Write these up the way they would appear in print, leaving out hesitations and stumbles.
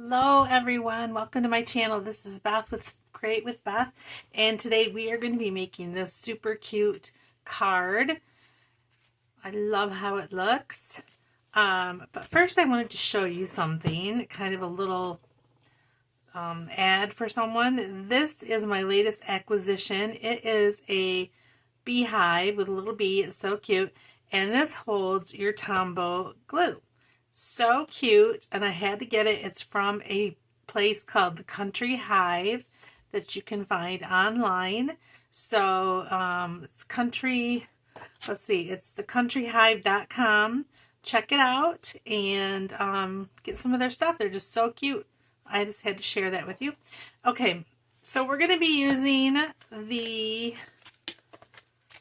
Hello everyone, welcome to my channel. This is Beth with Create with Beth, and today we are going to be making this super cute card. I love how it looks. But first I wanted to show you something, kind of a little ad for someone. This is my latest acquisition. It is a beehive with a little bee. It's so cute, and this holds your Tombow glue. So cute, and I had to get it. It's from a place called the Country Hive that you can find online. So it's it's thecountryhive.com. Check it out and get some of their stuff. They're just so cute. I just had to share that with you. Okay, so we're going to be using the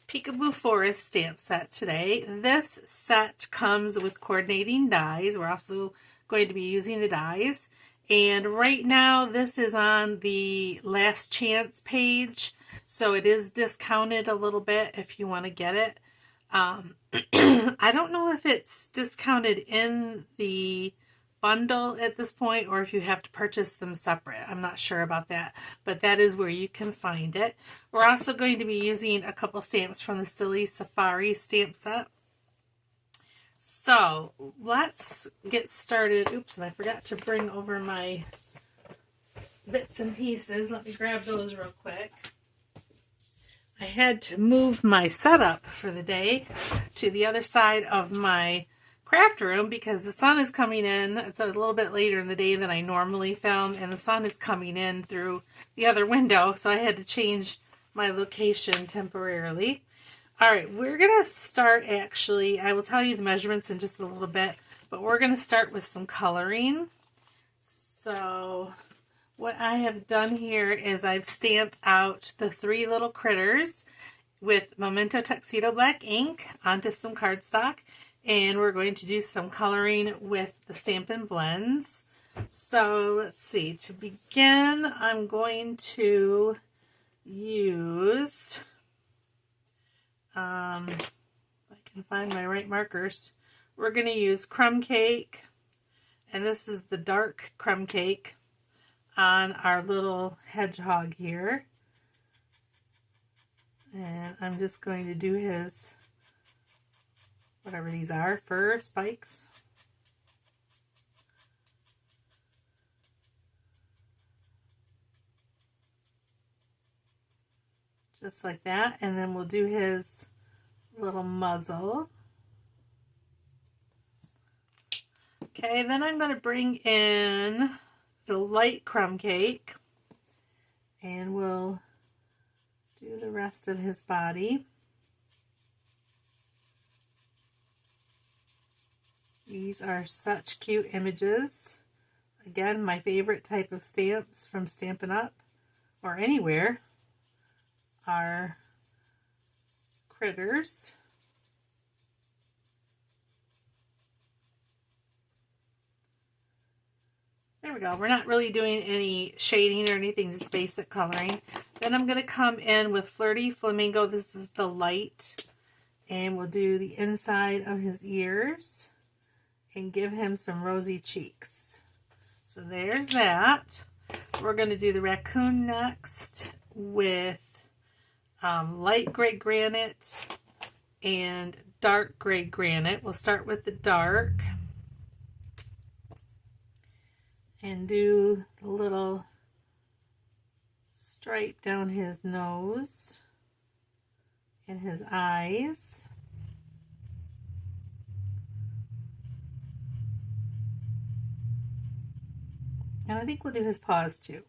Peekaboo Forest stamp set today. This set comes with coordinating dies. We're also going to be using the dies. And right now this is on the last chance page, so it is discounted a little bit if you want to get it. I don't know if it's discounted in the bundle at this point or if you have to purchase them separate. I'm not sure about that, but that is where you can find it. We're also going to be using a couple stamps from the Silly Safari stamp set. So let's get started. Oops, and I forgot to bring over my bits and pieces. Let me grab those real quick. I had to move my setup for the day to the other side of my craft room because the sun is coming in. It's a little bit later in the day than I normally film, and the sun is coming in through the other window, so I had to change my location temporarily. All right, we're gonna start, actually, I will tell you the measurements in just a little bit, but we're gonna start with some coloring. So what I have done here is I've stamped out the three little critters with Memento Tuxedo black ink onto some cardstock. And we're going to do some coloring with the Stampin' blends. So let's see, to begin, I'm going to use, if I can find my right markers, we're going to use Crumb Cake, and this is the dark Crumb Cake on our little hedgehog here. And I'm just going to do his, whatever these are, fur spikes. Just like that. And then we'll do his little muzzle. Okay, then I'm going to bring in the light Crumb Cake, and we'll do the rest of his body. These are such cute images. Again, my favorite type of stamps from Stampin' Up! Or anywhere are critters. There we go. We're not really doing any shading or anything, just basic coloring. Then I'm going to come in with Flirty Flamingo. This is the light. And we'll do the inside of his ears and give him some rosy cheeks. So there's that. We're going to do the raccoon next with light gray granite and dark gray granite. We'll start with the dark and do the little stripe down his nose and his eyes. And I think we'll do his paws too.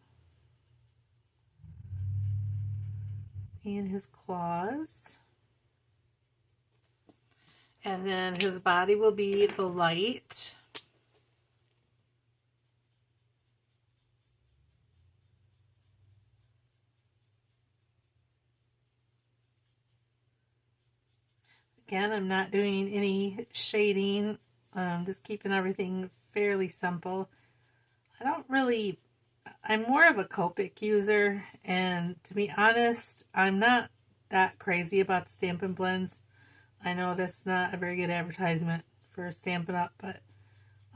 And his claws. And then his body will be the light. Again, I'm not doing any shading, just keeping everything fairly simple. I'm more of a Copic user, and to be honest, I'm not that crazy about the Stampin' blends. I know that's not a very good advertisement for Stampin' Up, but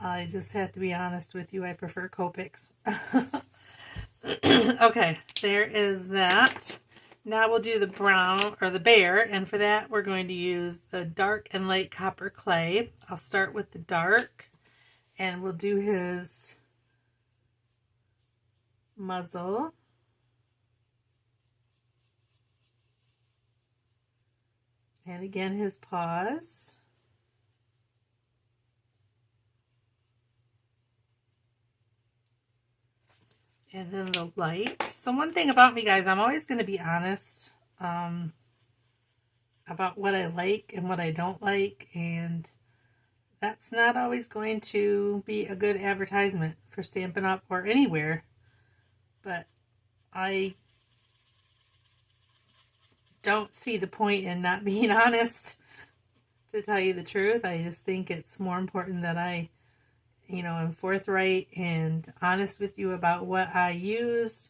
I just have to be honest with you. I prefer Copics. Okay, there is that. Now we'll do the brown, or the bear, and for that we're going to use the dark and light copper clay. I'll start with the dark, and we'll do his muzzle. And again, his paws. And then the light. So one thing about me, guys, I'm always going to be honest about what I like and what I don't like. And that's not always going to be a good advertisement for Stampin' Up! Or anywhere. But I don't see the point in not being honest, to tell you the truth. I just think it's more important that I am forthright and honest with you about what I use,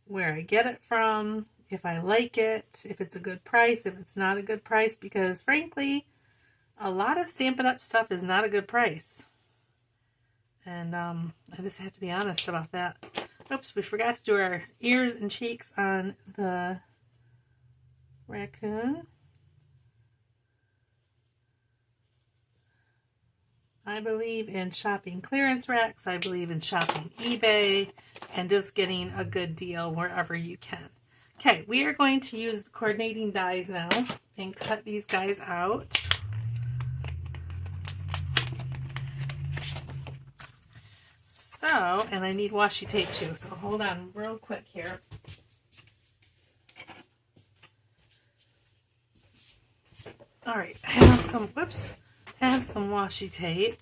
where I get it from, if I like it, if it's a good price, if it's not a good price, because frankly, a lot of Stampin' Up! Stuff is not a good price. And I just have to be honest about that. Oops, we forgot to do our ears and cheeks on the raccoon. I believe in shopping clearance racks. I believe in shopping eBay and just getting a good deal wherever you can. Okay, we are going to use the coordinating dies now and cut these guys out. So, and I need washi tape too, so hold on real quick here. All right, I have some, whoops. I have some washi tape.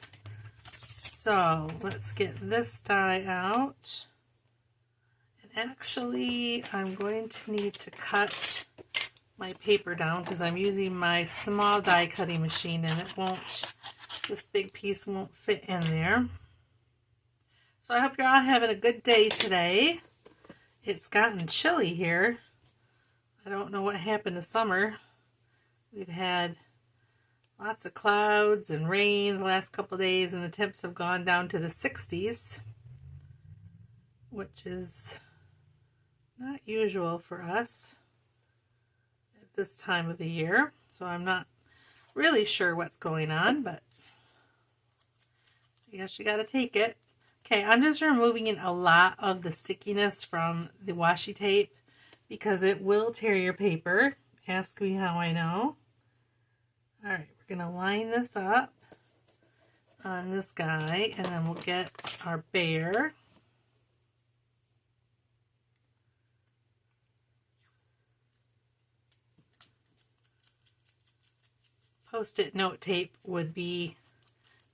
So let's get this die out. And actually, I'm going to need to cut my paper down because I'm using my small die cutting machine and it won't, this big piece won't fit in there. So I hope you're all having a good day today. It's gotten chilly here. I don't know what happened to summer. We've had lots of clouds and rain the last couple of days, and the temps have gone down to the 60s, which is not usual for us at this time of the year. So I'm not really sure what's going on, but I guess you got to take it. Okay, I'm just removing a lot of the stickiness from the washi tape because it will tear your paper. Ask me how I know. All right, we're going to line this up on this guy, and then we'll get our bear. Post-it note tape would be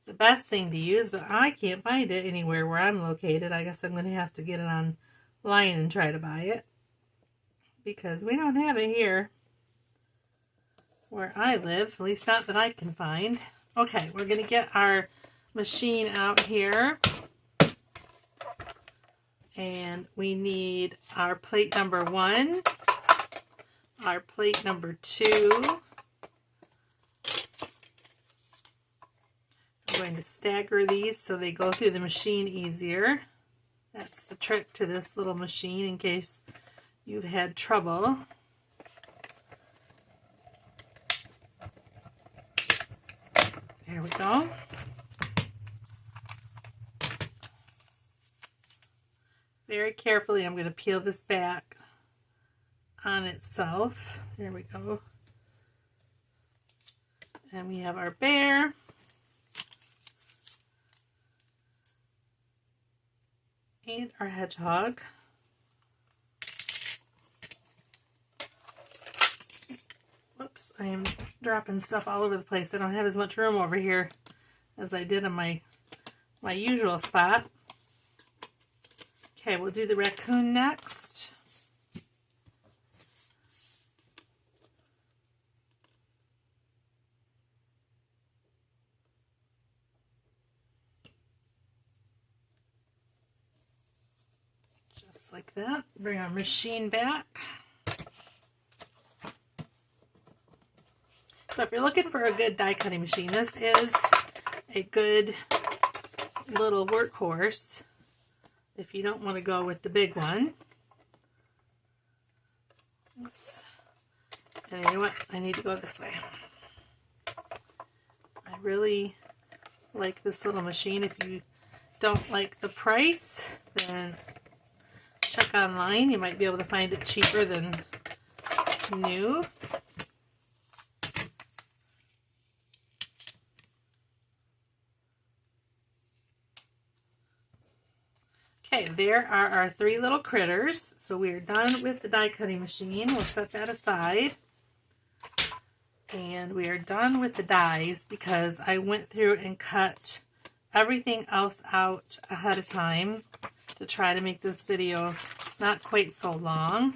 the best thing to use, but I can't find it anywhere where I'm located. I guess I'm going to have to get it online and try to buy it because we don't have it here where I live, at least not that I can find. Okay, we're going to get our machine out here, and we need our plate number 1, our plate number 2. I'm going to stagger these so they go through the machine easier. That's the trick to this little machine in case you've had trouble. There we go. Very carefully, I'm going to peel this back on itself. There we go. And we have our bear. And our hedgehog. Whoops, I am dropping stuff all over the place. I don't have as much room over here as I did in my usual spot. Okay, we'll do the raccoon next. Just like that. Bring our machine back. So if you're looking for a good die cutting machine, this is a good little workhorse if you don't want to go with the big one. Oops. And you know what? I need to go this way. I really like this little machine. If you don't like the price, then check online. You might be able to find it cheaper than new. Okay, there are our 3 little critters. So we're done with the die cutting machine. We'll set that aside. And we are done with the dies because I went through and cut everything else out ahead of time to try to make this video not quite so long.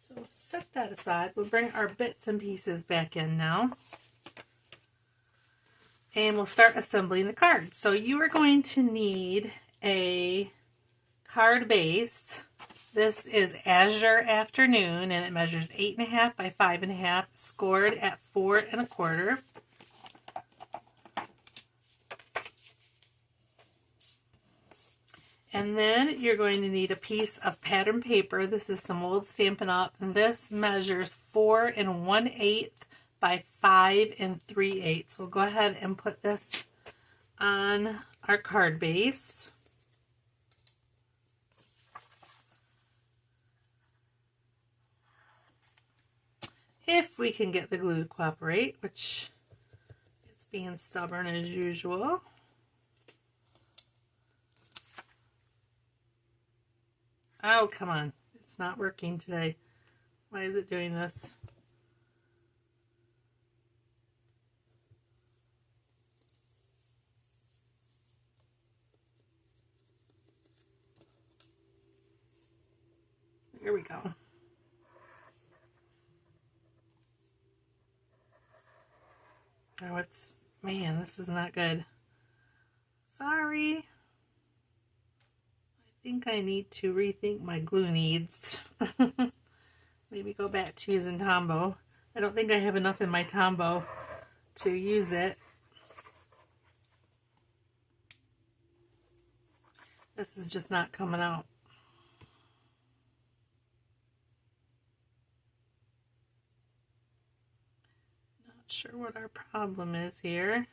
So we'll set that aside. We'll bring our bits and pieces back in now. And we'll start assembling the card. So you are going to need a card base. This is Azure Afternoon, and it measures 8.5 by 5.5, scored at 4 1/4. And then you're going to need a piece of pattern paper. This is some old Stampin' Up, and this measures 4 1/8 by 5 3/8. We'll go ahead and put this on our card base. If we can get the glue to cooperate, which it's being stubborn as usual. Oh, come on. It's not working today. Why is it doing this? Here we go. Oh, it's, man, this is not good. Sorry. I think I need to rethink my glue needs. Maybe go back to using Tombow. I don't think I have enough in my Tombow to use it. This is just not coming out. Sure what our problem is here.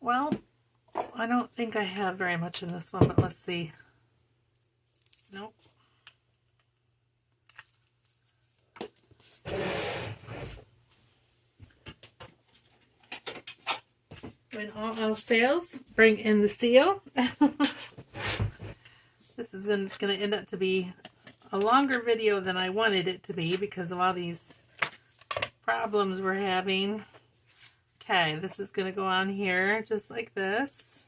Well, I don't think I have very much in this one, but let's see. Nope. When all else fails, bring in the seal. This is going to end up to be a longer video than I wanted it to be because of all these problems we're having. Okay, this is going to go on here just like this.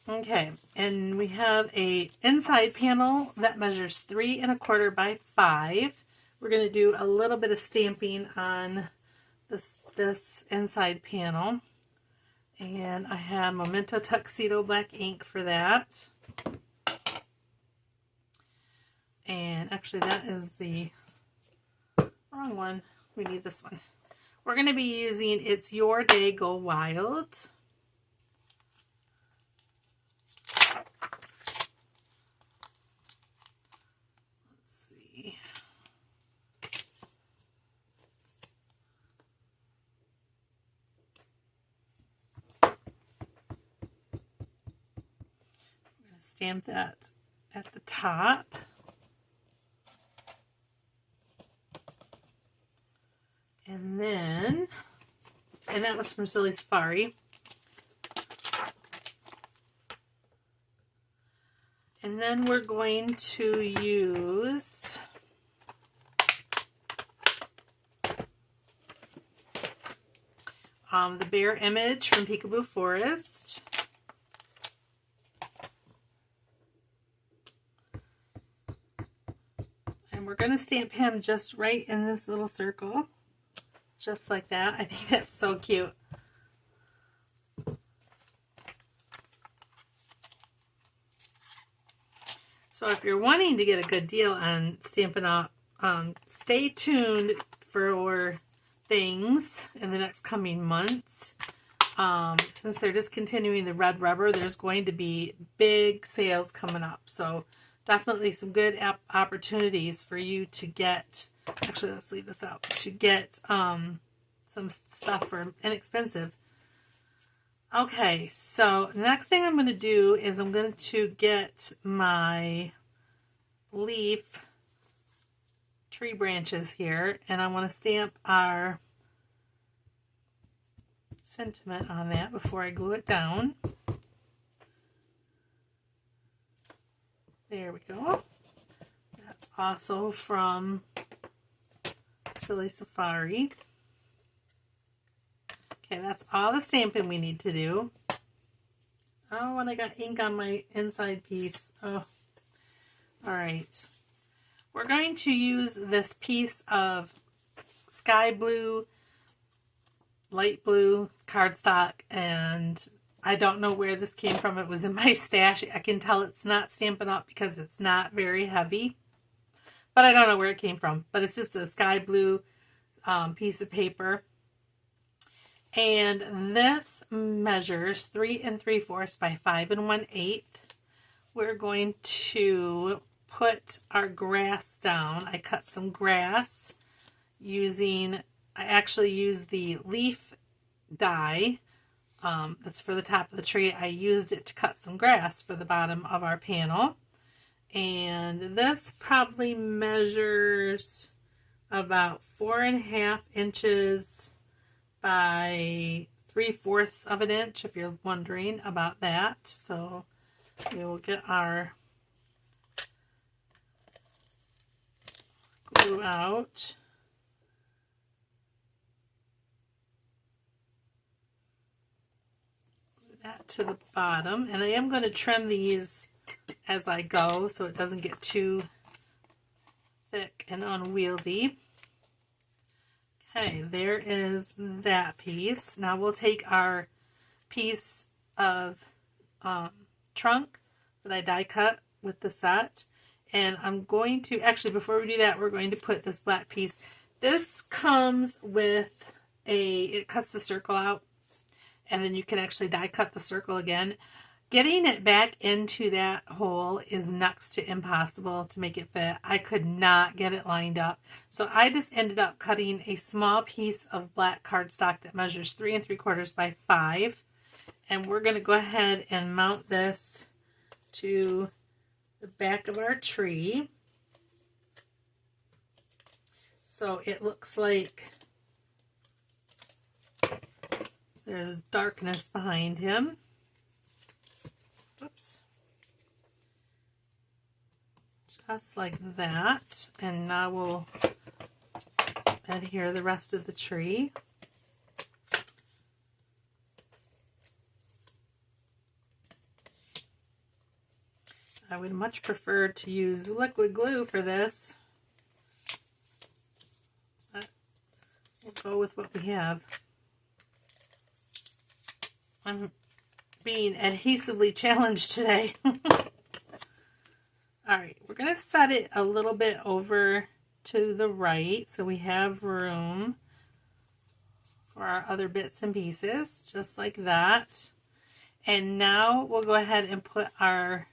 Okay, and we have a inside panel that measures 3 1/4 by 5. We're going to do a little bit of stamping on this inside panel. And I have Memento Tuxedo black ink for that. And actually that is the wrong one. We need this one. We're going to be using It's Your Day, Go Wild. Stamp that at the top. And then, and that was from Silly Safari. And then we're going to use the bear image from Peekaboo Forest. And we're going to stamp him just right in this little circle. Just like that. I think that's so cute. So if you're wanting to get a good deal on Stampin' Up, stay tuned for things in the next coming months. Since they're discontinuing the red rubber, there's going to be big sales coming up. So definitely some good opportunities for you to get, actually let's leave this out, to get some stuff for inexpensive. Okay, so the next thing I'm going to do is I'm going to get my leaf tree branches here, and I want to stamp our sentiment on that before I glue it down. There we go. That's also from Silly Safari. Okay, that's all the stamping we need to do. Oh, and I got ink on my inside piece. Oh, all right. We're going to use this piece of sky blue, light blue cardstock, and I don't know where this came from. It was in my stash. I can tell it's not Stampin' Up because it's not very heavy, but I don't know where it came from. But it's just a sky blue piece of paper. And this measures 3 3/4 by 5 1/8. We're going to put our grass down. I cut some grass using, I actually used the leaf die that's for the top of the tree. I used it to cut some grass for the bottom of our panel. And this probably measures about 4.5 inches by 3/4 of an inch, if you're wondering about that. So we will get our glue out. Glue that to the bottom, and I am going to trim these as I go so it doesn't get too thick and unwieldy. Okay, there is that piece. Now we'll take our piece of trunk that I die cut with the set, and I'm going to, actually before we do that, we're going to put this black piece. This comes with it cuts the circle out, and then you can actually die cut the circle again. Getting it back into that hole is next to impossible to make it fit. I could not get it lined up. So I just ended up cutting a small piece of black cardstock that measures 3 3/4 by 5. And we're going to go ahead and mount this to the back of our tree. So it looks like there's darkness behind him. Oops. Just like that. And now we'll adhere the rest of the tree. I would much prefer to use liquid glue for this. But we'll go with what we have. I'm being adhesively challenged today. Alright, we're going to set it a little bit over to the right so we have room for our other bits and pieces, just like that. And now we'll go ahead and put our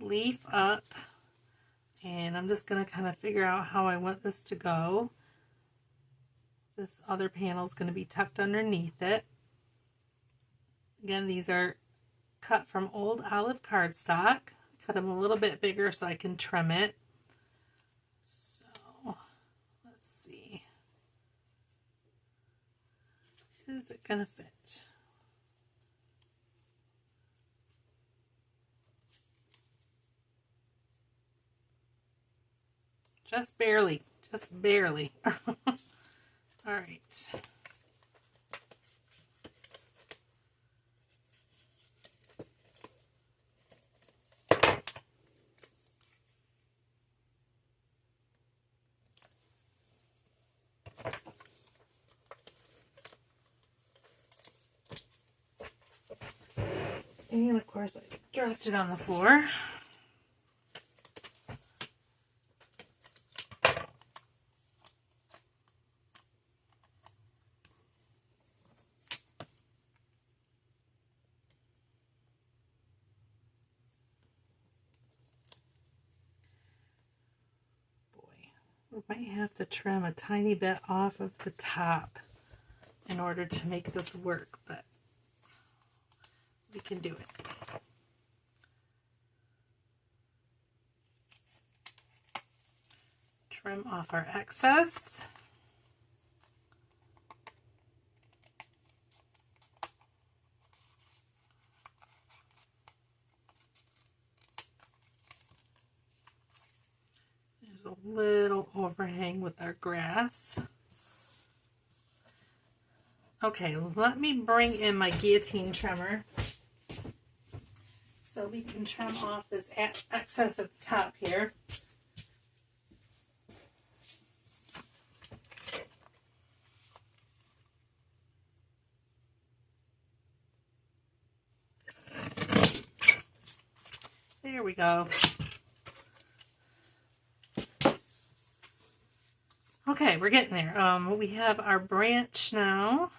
leaf up, and I'm just going to kind of figure out how I want this to go. This other panel is going to be tucked underneath it. Again, these are cut from old olive cardstock. Cut them a little bit bigger so I can trim it. So, let's see. Is it going to fit? Just barely. Just barely. All right. And of course I dropped it on the floor. We might have to trim a tiny bit off of the top in order to make this work, but we can do it. Trim off our excess. There's a little overhang with our grass. Okay, let me bring in my guillotine trimmer so we can trim off this excess at the top here. There we go. Okay, we're getting there. We have our branch now.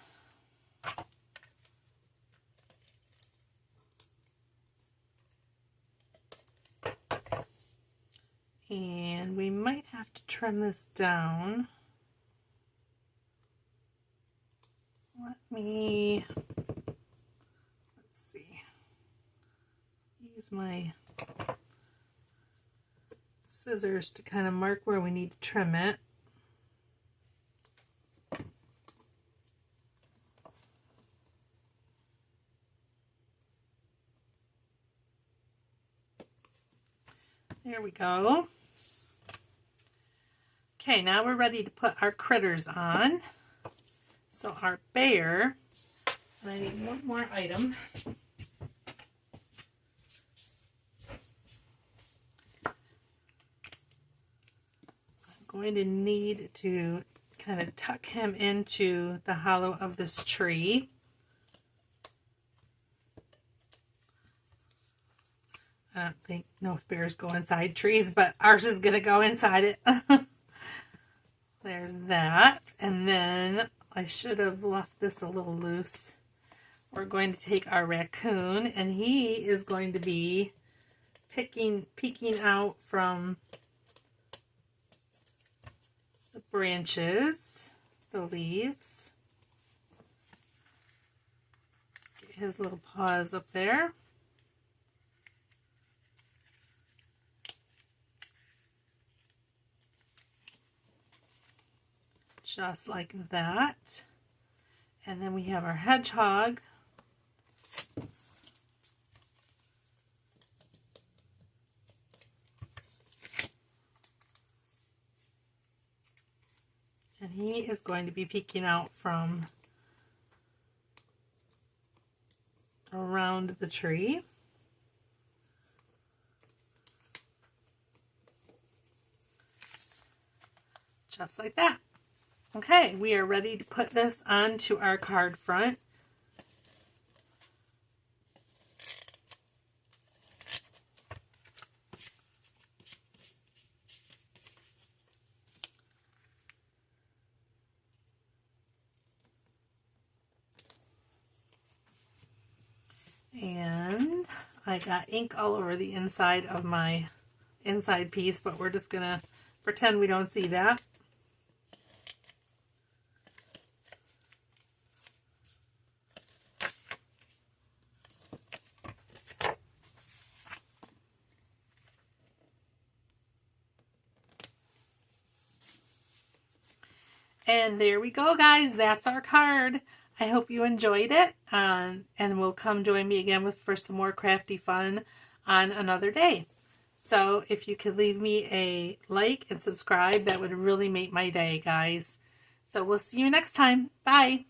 And we might have to trim this down. Let's see, use my scissors to kind of mark where we need to trim it. There we go. Okay, now we're ready to put our critters on. So our bear, and I need one more item. I'm going to need to kind of tuck him into the hollow of this tree. I don't know if bears go inside trees, but ours is going to go inside it. There's that. And then I should have left this a little loose. We're going to take our raccoon, and he is going to be peeking out from the branches, the leaves. Get his little paws up there. Just like that. And then we have our hedgehog. And he is going to be peeking out from around the tree. Just like that. Okay, we are ready to put this onto our card front. And I got ink all over the inside of my inside piece, but we're just gonna pretend we don't see that. And there we go, guys. That's our card. I hope you enjoyed it, and will come join me again for some more crafty fun on another day. So if you could leave me a like and subscribe, that would really make my day, guys. So we'll see you next time. Bye.